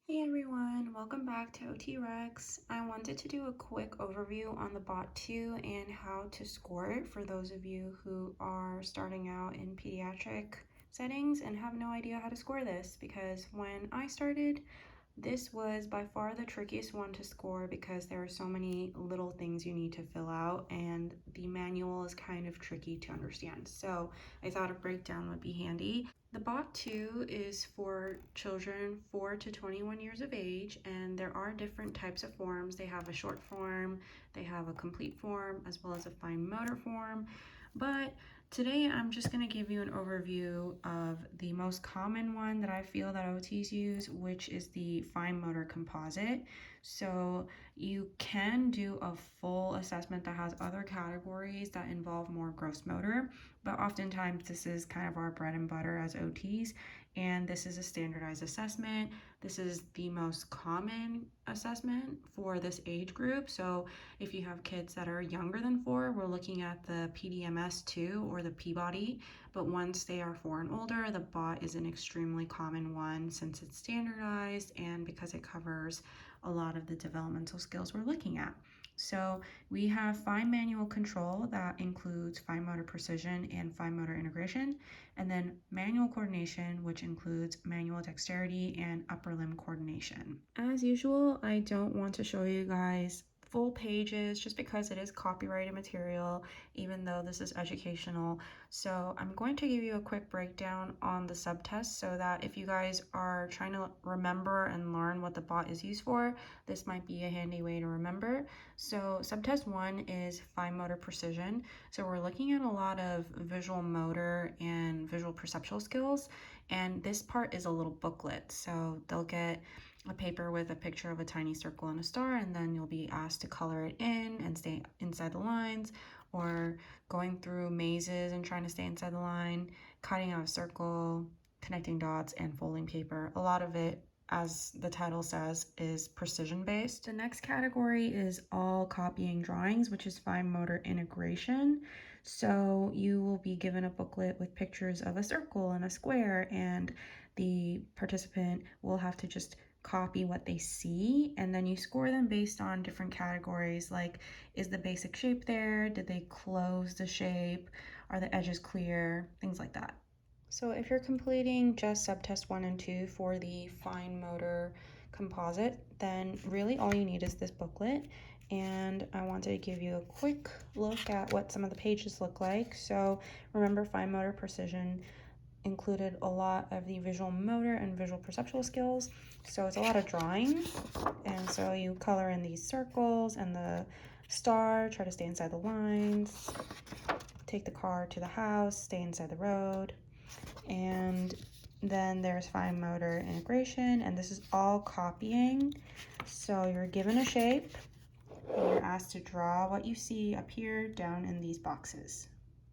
Hey everyone, welcome back to OT Rex. I wanted to do a quick overview on the BOT-2 and how to score it for those of you who are starting out in pediatric settings and have no idea how to score this, because when I started, this was by far the trickiest one to score because there are so many little things you need to fill out and the manual is kind of tricky to understand. So I thought a breakdown would be handy. The BOT-2 is for children 4 to 21 years of age, and there are different types of forms. They have a short form, they have a complete form, as well as a fine motor form. But today I'm just going to give you an overview of the most common one that I feel that OTs use, which is the fine motor composite. So you can do a full assessment that has other categories that involve more gross motor, but oftentimes this is kind of our bread and butter as OTs, and this is a standardized assessment. This is the most common assessment for this age group. So if you have kids that are younger than 4, we're looking at the PDMS-2 or the Peabody, but once they are 4 and older, the BOT is an extremely common one since it's standardized and because it covers a lot of the developmental skills we're looking at. So we have fine manual control that includes fine motor precision and fine motor integration, and then manual coordination, which includes manual dexterity and upper limb coordination. As usual, I don't want to show you guys full pages just because it is copyrighted material, even though this is educational. So I'm going to give you a quick breakdown on the subtests so that if you guys are trying to remember and learn what the BOT is used for, this might be a handy way to remember. So subtest 1 is fine motor precision. So we're looking at a lot of visual motor and visual perceptual skills, and this part is a little booklet. So they'll get a paper with a picture of a tiny circle and a star, and then you'll be asked to color it in and stay inside the lines, or going through mazes and trying to stay inside the line, cutting out a circle, connecting dots, and folding paper. A lot of it, as the title says, is precision based. The next category is all copying drawings, which is fine motor integration. So you will be given a booklet with pictures of a circle and a square, and the participant will have to just copy what they see, and then you score them based on different categories, like is the basic shape there, did they close the shape, are the edges clear, things like that. So if you're completing just subtest 1 and 2 for the fine motor composite, then really all you need is this booklet, and I wanted to give you a quick look at what some of the pages look like. So remember, fine motor precision included a lot of the visual motor and visual perceptual skills, so it's a lot of drawing, and so you color in these circles and the star, try to stay inside the lines, take the car to the house, stay inside the road. And then there's fine motor integration, and this is all copying. So you're given a shape and you're asked to draw what you see up here down in these boxes.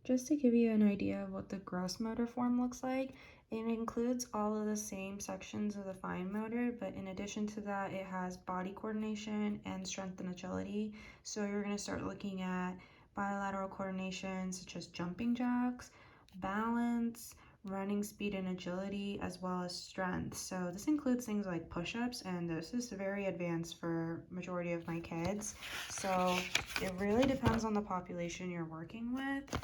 Just to give you an idea of what the gross motor form looks like, it includes all of the same sections of the fine motor, but in addition to that, it has body coordination and strength and agility. So you're going to start looking at bilateral coordination, such as jumping jacks, balance, running speed and agility, as well as strength. So this includes things like push-ups, and this is very advanced for majority of my kids. So it really depends on the population you're working with.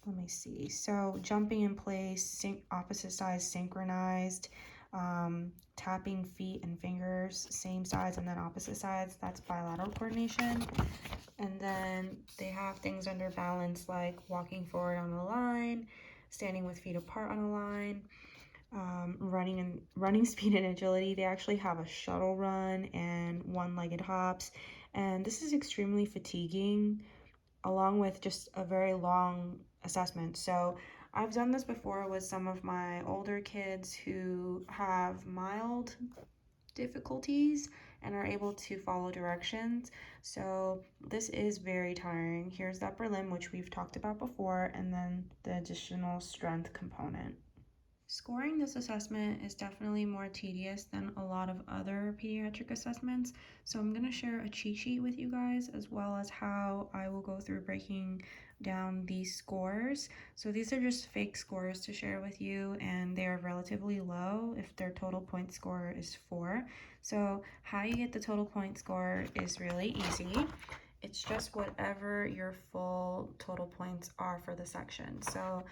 Let me see. So jumping in place, opposite sides synchronized, tapping feet and fingers, same sides and then opposite sides, that's bilateral coordination. And then they have things under balance like walking forward on a line, standing with feet apart on a line, running speed and agility. They actually have a shuttle run and one-legged hops, and this is extremely fatiguing, along with just a very long assessment. So I've done this before with some of my older kids who have mild difficulties and are able to follow directions. So this is very tiring. Here's the upper limb, which we've talked about before, and then the additional strength component. Scoring this assessment is definitely more tedious than a lot of other pediatric assessments, so I'm going to share a cheat sheet with you guys, as well as how I will go through breaking down these scores. So these are just fake scores to share with you, and they are relatively low if their total point score is 4. So how you get the total point score is really easy. It's just whatever your full total points are for the section. So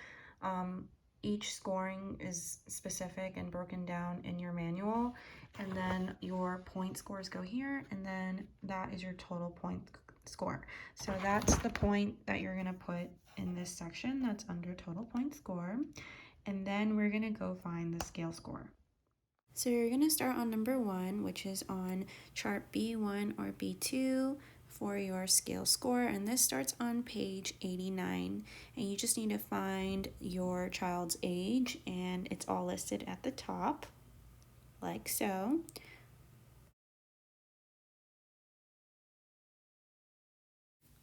each scoring is specific and broken down in your manual, and then your point scores go here, and then that is your total point score. So that's the point that you're gonna put in this section that's under total point score, and then we're gonna go find the scale score. So you're gonna start on number 1, which is on chart B1 or B2 for your scale score, and this starts on page 89, and you just need to find your child's age, and it's all listed at the top like so.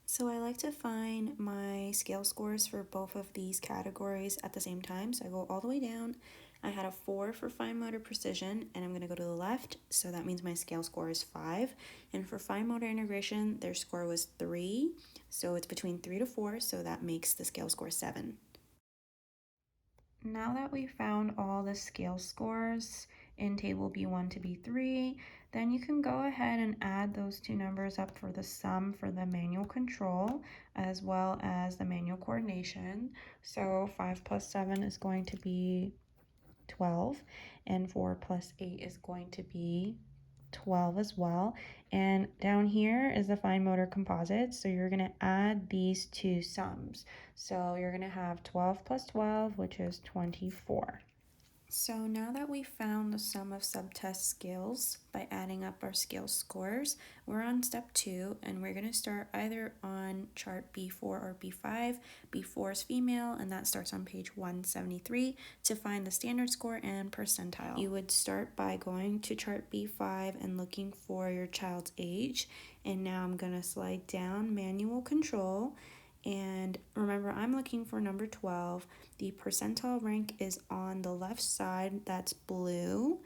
So I like to find my scale scores for both of these categories at the same time. So I go all the way down. I had a 4 for fine motor precision, and I'm going to go to the left, so that means my scale score is 5. And for fine motor integration, their score was 3, so it's between 3 to 4, so that makes the scale score 7. Now that we found all the scale scores in table B1 to B3, then you can go ahead and add those two numbers up for the sum for the manual control as well as the manual coordination. So 5 plus 7 is going to be 12, and 4 plus 8 is going to be 12 as well. And down here is the fine motor composite, so you're going to add these two sums. So you're going to have 12 plus 12, which is 24. So now that we found the sum of subtest scales by adding up our scale scores, we're on step 2, and we're going to start either on chart B4 or B5. B4 is female, and that starts on page 173 to find the standard score and percentile. You would start by going to chart B5 and looking for your child's age, and now I'm going to slide down manual control. And remember, I'm looking for number 12. The percentile rank is on the left side, that's blue.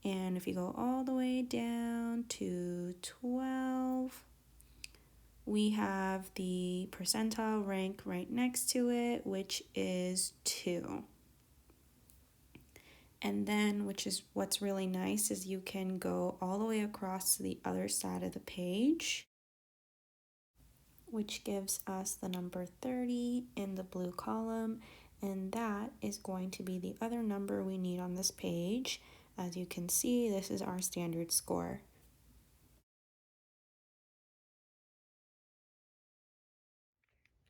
And if you go all the way down to 12, we have the percentile rank right next to it, which is 2. And then, which is what's really nice, is you can go all the way across to the other side of the page, which gives us the number 30 in the blue column, and that is going to be the other number we need on this page. As you can see, this is our standard score.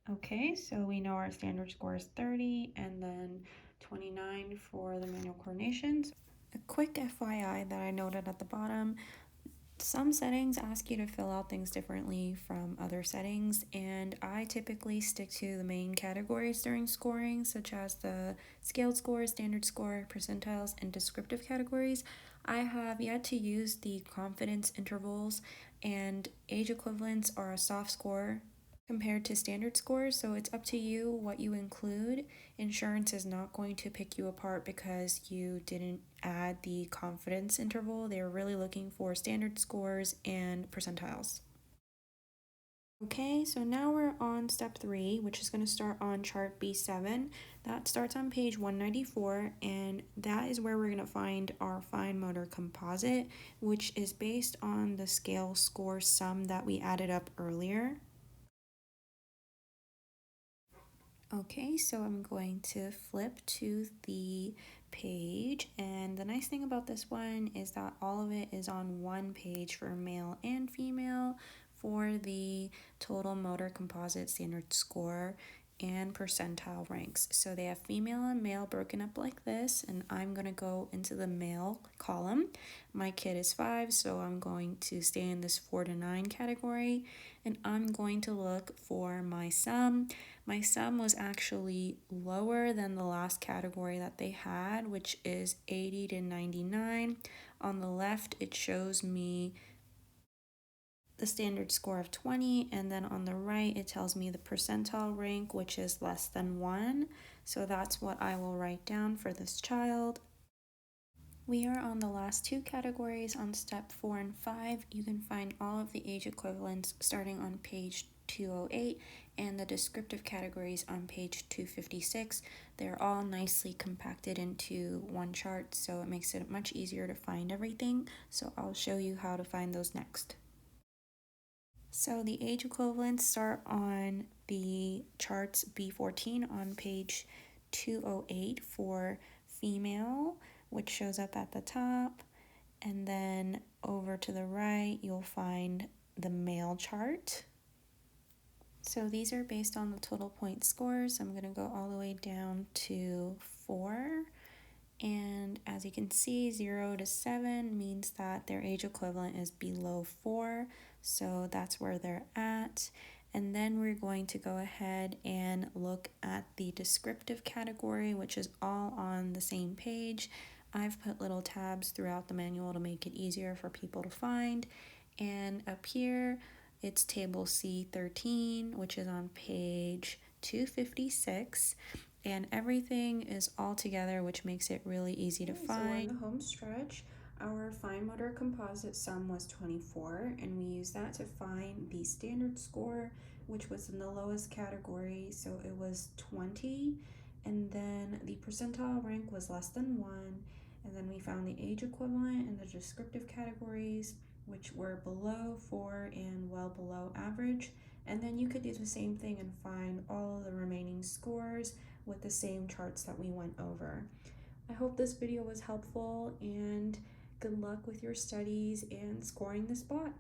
Okay, so we know our standard score is 30 and then 29 for the manual coordinations. A quick FYI that I noted at the bottom: some settings ask you to fill out things differently from other settings, and I typically stick to the main categories during scoring, such as the scaled score, standard score, percentiles, and descriptive categories. I have yet to use the confidence intervals, and age equivalents are a soft score compared to standard scores, so it's up to you what you include. Insurance is not going to pick you apart because you didn't add the confidence interval. They're really looking for standard scores and percentiles. Okay, so now we're on step 3, which is going to start on chart B7. That starts on page 194, and that is where we're going to find our fine motor composite, which is based on the scale score sum that we added up earlier. Okay, so I'm going to flip to the page, and the nice thing about this one is that all of it is on one page for male and female for the total motor composite standard score and percentile ranks. So they have female and male broken up like this, and I'm going to go into the male column. My kid is 5, so I'm going to stay in this 4 to 9 category, and I'm going to look for my sum. My sum was actually lower than the last category that they had, which is 80 to 99. On the left, it shows me the standard score of 20, and then on the right it tells me the percentile rank, which is less than 1. So that's what I will write down for this child. We are on the last two categories on step 4 and 5. You can find all of the age equivalents starting on page 208, and the descriptive categories on page 256. They're all nicely compacted into one chart, so it makes it much easier to find everything. So I'll show you how to find those next. So the age equivalents start on the charts B14 on page 208 for female, which shows up at the top. And then over to the right, you'll find the male chart. So these are based on the total point scores. I'm going to go all the way down to 4. And as you can see, 0 to 7 means that their age equivalent is below 4. So that's where they're at. And then we're going to go ahead and look at the descriptive category, which is all on the same page. I've put little tabs throughout the manual to make it easier for people to find. And up here, it's table C13, which is on page 256. And everything is all together, which makes it really easy to find. So we're in the home stretch. Our fine motor composite sum was 24, and we used that to find the standard score, which was in the lowest category, so it was 20. And then the percentile rank was less than 1. And then we found the age equivalent in the descriptive categories, which were below 4 and well below average. And then you could do the same thing and find all of the remaining scores with the same charts that we went over. I hope this video was helpful, and good luck with your studies and scoring this BOT.